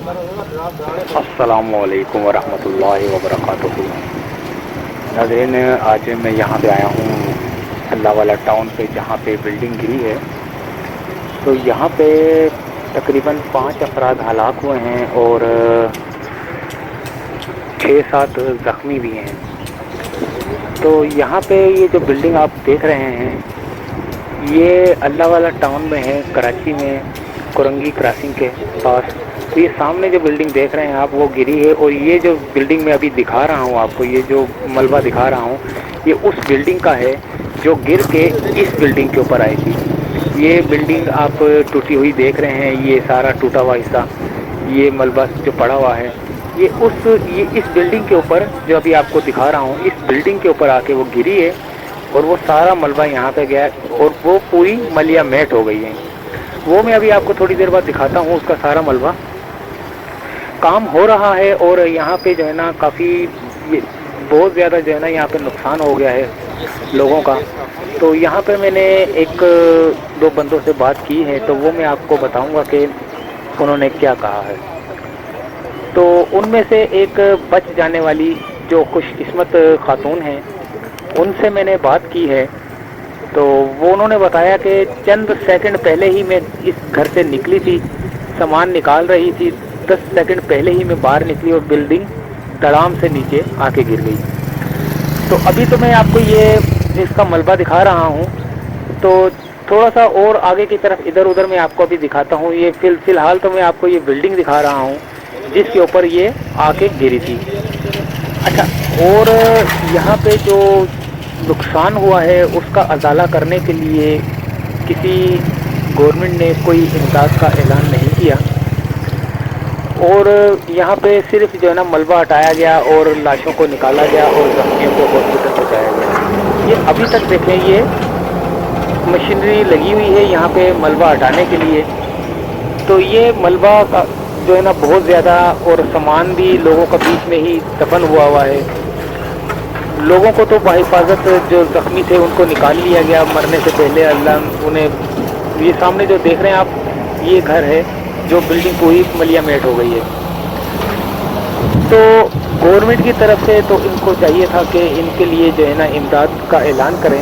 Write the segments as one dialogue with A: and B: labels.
A: अस्सलामुअलैकुम वरहमतुल्लाहि वबरकातुहू। नाज़रीन, आज मैं यहाँ पे आया हूँ अल्लाह वाला टाउन पे, जहाँ पे बिल्डिंग गिरी है। तो यहाँ पे तकरीबन 5 अफराद हलाक हुए हैं और 6-7 ज़ख्मी भी हैं। तो यहाँ पे ये जो बिल्डिंग आप देख रहे हैं, ये अल्लाह वाला टाउन में है, कराची में, कुरंगी क्रॉसिंग के पास। तो ये सामने जो बिल्डिंग देख रहे हैं आप, वो गिरी है। और ये जो बिल्डिंग मैं अभी दिखा रहा हूँ आपको, ये जो मलबा दिखा रहा हूँ, ये उस बिल्डिंग का है जो गिर के इस बिल्डिंग के ऊपर आई थी। ये बिल्डिंग आप टूटी हुई देख रहे हैं, ये सारा टूटा हुआ हिस्सा, ये मलबा जो पड़ा हुआ है, ये इस बिल्डिंग के ऊपर जो अभी आपको दिखा रहा हूँ, इस बिल्डिंग के ऊपर आके वो गिरी है और वो सारा मलबा यहाँ पे गया और वो पूरी मलिया मेट हो गई है। वो मैं अभी आपको थोड़ी देर बाद दिखाता हूँ, उसका सारा मलबा। काम हो रहा है और यहाँ पे जो है ना काफ़ी बहुत ज़्यादा जो है ना यहाँ पे नुकसान हो गया है लोगों का। तो यहाँ पे मैंने 1-2 बंदों से बात की है, तो वो मैं आपको बताऊंगा कि उन्होंने क्या कहा है। तो उनमें से एक बच जाने वाली जो खुशकिस्मत खातून हैं, उनसे मैंने बात की है। तो वो उन्होंने बताया कि चंद सेकंड पहले ही मैं इस घर से निकली थी, सामान निकाल रही थी, 10 सेकंड पहले ही मैं बाहर निकली और बिल्डिंग धड़ाम से नीचे आके गिर गई। तो अभी तो मैं आपको ये इसका मलबा दिखा रहा हूँ, तो थोड़ा सा और आगे की तरफ इधर उधर मैं आपको अभी दिखाता हूँ। ये फ़िलहाल तो मैं आपको ये बिल्डिंग दिखा रहा हूँ जिसके ऊपर ये आके गिरी थी। अच्छा, और यहाँ पे जो नुकसान हुआ है उसका अजाला करने के लिए किसी गवर्नमेंट ने कोई इमदाद का ऐलान नहीं किया और यहाँ पे सिर्फ जो है ना मलबा हटाया गया और लाशों को निकाला गया और ज़ख्मियों को हॉस्पिटल पहुँचाया गया। ये अभी तक देखें, ये मशीनरी लगी हुई है यहाँ पे मलबा हटाने के लिए। तो ये मलबा का जो है ना बहुत ज़्यादा, और सामान भी लोगों का बीच में ही दफन हुआ है। लोगों को तो बाहिफाजत जो ज़ख्मी थे उनको निकाल लिया गया मरने से पहले। अल्लाह उन्हें, ये सामने जो देख रहे हैं आप, ये घर है जो बिल्डिंग पूरी मलिया मेट हो गई है। तो गवर्नमेंट की तरफ से तो इनको चाहिए था कि इनके लिए जो है ना इमदाद का ऐलान करें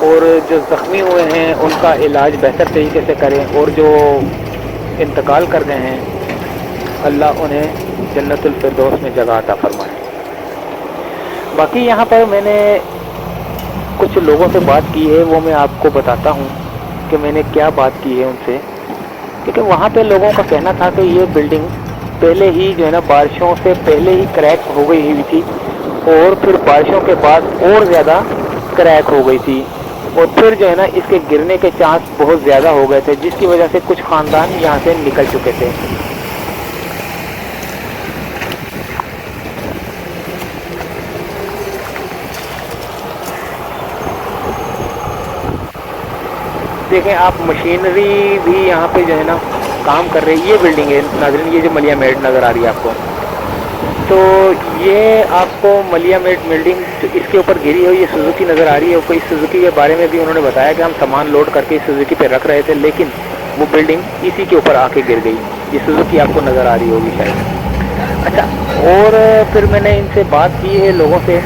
A: और जो ज़ख्मी हुए हैं उनका इलाज बेहतर तरीके से करें, और जो इंतकाल कर गए हैं अल्लाह उन्हें जन्नतुल फिरदौस में जगह अता फरमाए। बाकी यहाँ पर मैंने कुछ लोगों से बात की है, वो मैं आपको बताता हूँ कि मैंने क्या बात की है उनसे। क्योंकि वहाँ पे लोगों का कहना था कि ये बिल्डिंग पहले ही जो है ना बारिशों से पहले ही क्रैक हो गई हुई थी और फिर बारिशों के बाद और ज़्यादा क्रैक हो गई थी, और फिर जो है ना इसके गिरने के चांस बहुत ज़्यादा हो गए थे, जिसकी वजह से कुछ ख़ानदान यहाँ से निकल चुके थे। देखें आप, मशीनरी भी यहाँ पे जो है ना काम कर रही है। ये बिल्डिंग है नाज़रीन, ये जो मलिया मेट नज़र आ रही है आपको, तो ये आपको मलिया मेट बिल्डिंग इसके ऊपर गिरी हुई ये सुजुकी नज़र आ रही है। कोई सुजुकी के बारे में भी उन्होंने बताया कि हम सामान लोड करके सुजुकी पे रख रहे थे, लेकिन वो बिल्डिंग इसी के ऊपर आके गिर गई। ये सुजुकी आपको नज़र आ रही होगी शायद। अच्छा, और फिर मैंने इनसे बात की है लोगों से,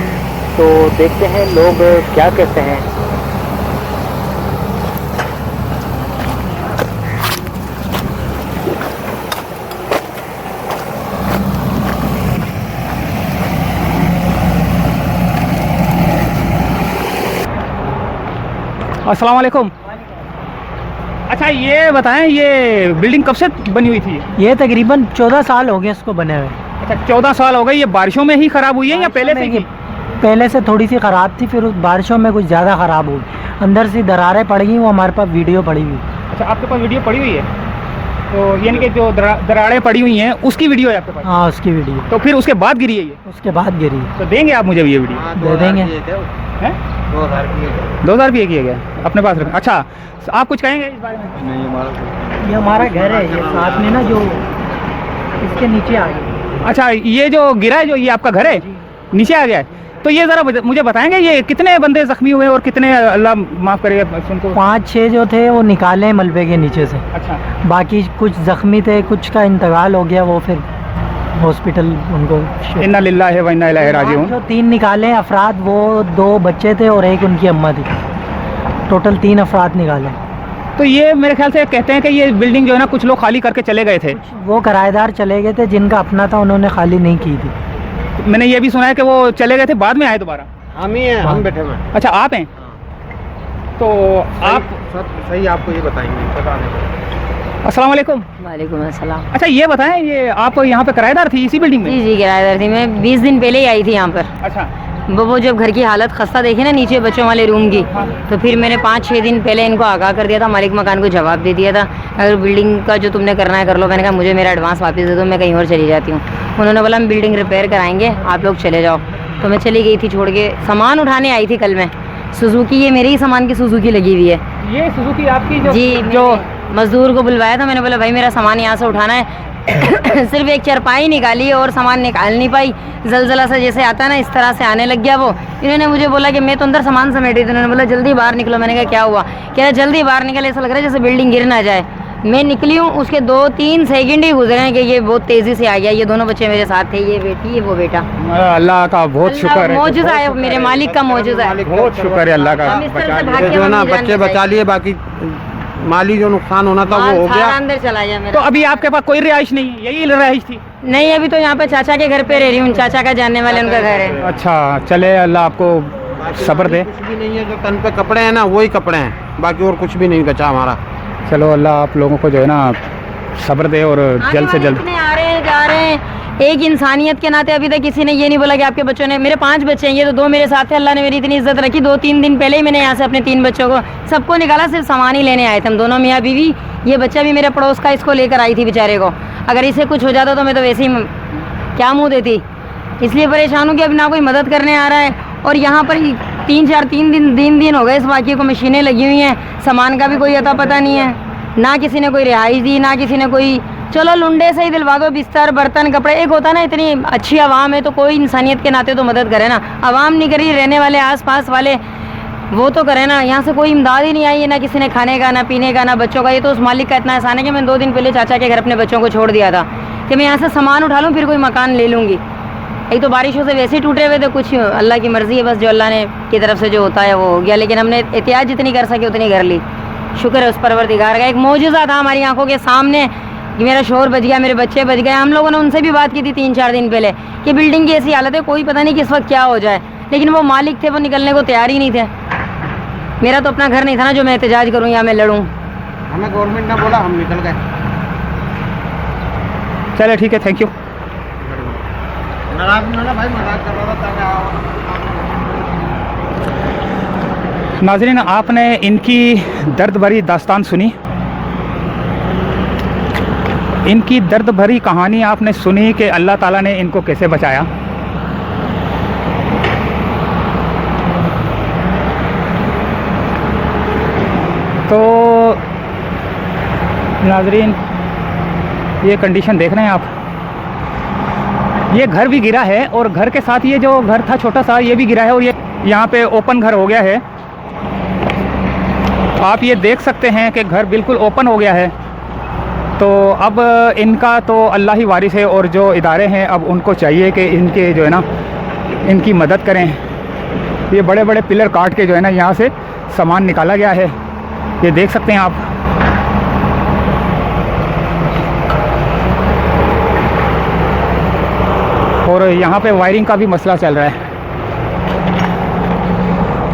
A: तो देखते हैं लोग क्या कहते हैं।
B: अस्सलाम वालेकुम। अच्छा, ये बताएं, ये बिल्डिंग कब से बनी हुई थी?
C: ये तकरीबन 14 साल हो गए इसको बने हुए।
B: अच्छा, 14 साल हो गए। ये बारिशों में ही ख़राब हुई है या पहले से ही?
C: पहले से थोड़ी सी ख़राब थी, फिर उस बारिशों में कुछ ज़्यादा ख़राब हुई, अंदर से दरारें पड़ गई। वो हमारे पास वीडियो पड़ी हुई।
B: अच्छा, आपके पास वीडियो पड़ी हुई है? तो यानी कि जो दरारें पड़ी हुई हैं उसकी वीडियो है आपके पास?
C: हाँ, उसकी वीडियो।
B: तो फिर उसके बाद गिरी है ये?
C: उसके बाद गिरी।
B: तो देंगे आप मुझे ये वीडियो?
C: दे देंगे।
B: 2000 रुपये किया गया अपने पास रखना। अच्छा, आप कुछ कहेंगे इस बारे में?
C: नहीं, ये हमारा घर है, ये साथ में ना जो इसके नीचे आ गया।
B: अच्छा, ये जो गिरा है, जो ये आपका घर है, नीचे आ गया है? तो ये ज़रा मुझे बताएंगे ये कितने बंदे जख्मी हुए और कितने, अल्लाह माफ़ करेगा उनको?
C: 5-6 जो थे वो निकाले मलबे के नीचे से।
B: अच्छा।
C: बाकी कुछ जख्मी थे, कुछ का इंतकाल हो गया, वो फिर हॉस्पिटल उनको।
B: इन्ना लिल्लाहि व इन्ना इलैहि राजिऊन।
C: जो 3 निकाले अफराद, वो 2 बच्चे थे और एक उनकी अम्मा थी। टोटल 3 अफराद निकाले।
B: तो ये मेरे ख्याल से कहते हैं कि ये बिल्डिंग जो है ना कुछ लोग खाली करके चले गए थे।
C: वो किराएदार चले गए थे, जिनका अपना था उन्होंने खाली नहीं की थी।
B: मैंने ये भी सुना है कि वो चले गए थे, बाद में आए दोबारा।
D: हम ही हैं, हम बैठे हुए हैं।
B: अच्छा, आप हैं? तो आप
D: सब सही आपको ये बताएंगे, पता नहीं।
B: अस्सलाम वालेकुम।
E: वालेकुम अस्सलाम।
B: अच्छा, ये बताएं, ये आप यहाँ पे किराएदार थी इसी बिल्डिंग में?
E: जी जी, किराएदार थी मैं। 20 दिन पहले ही आई थी यहाँ पर।
B: अच्छा।
E: वो जब घर की हालत खस्ता देखी ना नीचे बच्चों वाले रूम की, तो फिर मैंने 5-6 दिन पहले इनको आगाह कर दिया था, मालिक मकान को जवाब दे दिया था, अगर बिल्डिंग का जो तुमने करना है कर लो। मैंने कहा मुझे मेरा एडवांस वापस दे दो, मैं कहीं और चली जाती हूँ। उन्होंने बोला हम बिल्डिंग रिपेयर कराएंगे, आप लोग चले जाओ। तो मैं चली गई थी छोड़ के। सामान उठाने आई थी कल मैं, सुजुकी, ये मेरे ही सामान की सुजुकी लगी हुई है।
B: ये सुजुकी आपकी
E: जी, जो मजदूर को बुलवाया था, मैंने बोला भाई मेरा सामान यहाँ से उठाना है। सिर्फ एक चारपाई निकाली और सामान निकाल नहीं पाई, जलजला सा जैसे आता है ना, इस तरह से आने लग गया वो। इन्होंने मुझे बोला कि मैं तो अंदर सामान समेट रही थी, उन्होंने बोला जल्दी बाहर निकलो। मैंने कहा क्या हुआ? कह रहा जल्दी बाहर निकल, ऐसा लग रहा है जैसे बिल्डिंग गिर ना जाए। मैं निकली हूँ, उसके 2-3 सेकंड ही गुजरे हैं कि ये बहुत तेजी से आ गया। ये दोनों बच्चे मेरे साथ थे, ये बेटी है वो बेटा।
B: अल्लाह का बहुत शुक्र है,
E: मौजूदा है, मेरे मालिक का मौजूदा है।
B: बहुत शुक्र है अल्लाह का।
E: हम इस तरह से भाग के
D: जो है ना
E: मम्मी जान
D: बच्चे बचा लिए, बाकी माली जो नुकसान होना था वो हो
E: सारा
D: गया।
E: अंदर चला गया मेरा।
B: तो अभी आपके पास कोई रिहाइश नहीं है? यही रिहाइश थी?
E: नहीं, अभी तो यहाँ पे चाचा के घर पे रह रही हूँ, चाचा का जानने वाले उनका घर है।
B: अच्छा, चले अल्लाह आपको सब्र दे।
D: कुछ भी नहीं है, जो तन पे कपड़े हैं ना वही कपड़े हैं, बाकी और कुछ भी नहीं बचा हमारा।
B: चलो अल्लाह आप लोगों को जो है ना सब्र दे और जल्द से जल्द।
E: इतने आ रहे हैं जा रहे हैं, एक इंसानियत के नाते अभी तक किसी ने ये नहीं बोला कि आपके बच्चों ने। मेरे 5 बच्चे हैं, ये तो 2 मेरे साथ थे। अल्लाह ने मेरी इतनी इज्जत रखी, 2-3 दिन पहले ही मैंने यहाँ से अपने 3 बच्चों को सबको निकाला, सिर्फ सामान ही लेने आए थे हम दोनों, मियाँ बीवी। ये बच्चा भी मेरे पड़ोस का, इसको लेकर आई थी बेचारे को। अगर इसे कुछ हो जाता तो मैं तो वैसे ही क्या मुँह देती। इसलिए परेशान हूँ कि अब ना कोई मदद करने आ रहा है। और यहाँ पर 3 दिन हो गए इस वाक़े को, मशीनें लगी हुई हैं, सामान का भी कोई अता पता नहीं है, ना किसी ने कोई रिहाइश दी, ना किसी ने कोई चलो लुंडे से ही दिलवा दो बिस्तर बर्तन कपड़े। एक होता ना इतनी अच्छी आवाम है तो कोई इंसानियत के नाते तो मदद करे ना। आवाम नहीं करी, रहने वाले आसपास वाले वो तो करे ना। यहाँ से कोई इमदाद ही नहीं आई है, ना किसी ने खाने का, ना पीने का, ना बच्चों का। ये तो उस मालिक का इतना एहसान है कि मैंने 2 दिन पहले चाचा के घर अपने बच्चों को छोड़ दिया था कि मैं यहाँ से सामान उठा लूँ फिर कोई मकान ले लूँगी। एक तो बारिशों से वैसे ही टूटे हुए थे, कुछ अल्लाह की मर्ज़ी है, बस जो अल्लाह ने की तरफ से जो होता है वो हो गया। लेकिन हमने एहतियात जितनी कर सके उतनी कर ली, शुक्र है उस परवरदिगार का। एक मौजूदा था हमारी आंखों के सामने कि मेरा शोहर बच गया, मेरे बच्चे बच गए। हम लोगों ने उनसे भी बात की थी 3-4 दिन पहले कि बिल्डिंग की ऐसी हालत है, कोई पता नहीं किस वक्त क्या हो जाए। लेकिन वो मालिक थे, वो निकलने को तैयार ही नहीं थे। मेरा तो अपना घर नहीं था ना जो मैं एहतजाज करूँ या मैं लड़ूँ।
D: हमें गवर्नमेंट ने बोला, हम निकल गए।
B: चले ठीक है, थैंक यू।
D: नाराज नहीं होना भाई, मजाक कर रहा था।
B: नाज़रीन, आपने इनकी दर्द भरी दास्तान सुनी, इनकी दर्द भरी कहानी आपने सुनी कि अल्लाह ताला ने इनको कैसे बचाया। तो नाज़रीन, ये कंडीशन देख रहे हैं आप, ये घर भी गिरा है और घर के साथ ये जो घर था छोटा सा ये भी गिरा है और ये यहाँ पे ओपन घर हो गया है। आप ये देख सकते हैं कि घर बिल्कुल ओपन हो गया है। तो अब इनका तो अल्लाह ही वारिस है और जो इदारे हैं अब उनको चाहिए कि इनके जो है ना इनकी मदद करें। ये बड़े बड़े पिलर काट के जो है ना यहाँ से सामान निकाला गया है, ये देख सकते हैं आप। और यहाँ पे वायरिंग का भी मसला चल रहा है,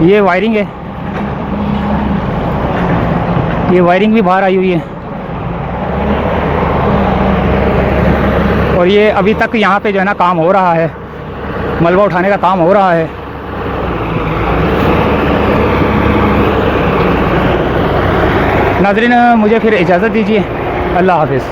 B: ये वायरिंग है, ये वायरिंग भी बाहर आई हुई है। और ये अभी तक यहाँ पे जो है ना काम हो रहा है, मलबा उठाने का काम हो रहा है। नाज़रीन, मुझे फिर इजाज़त दीजिए, अल्लाह हाफ़िज़।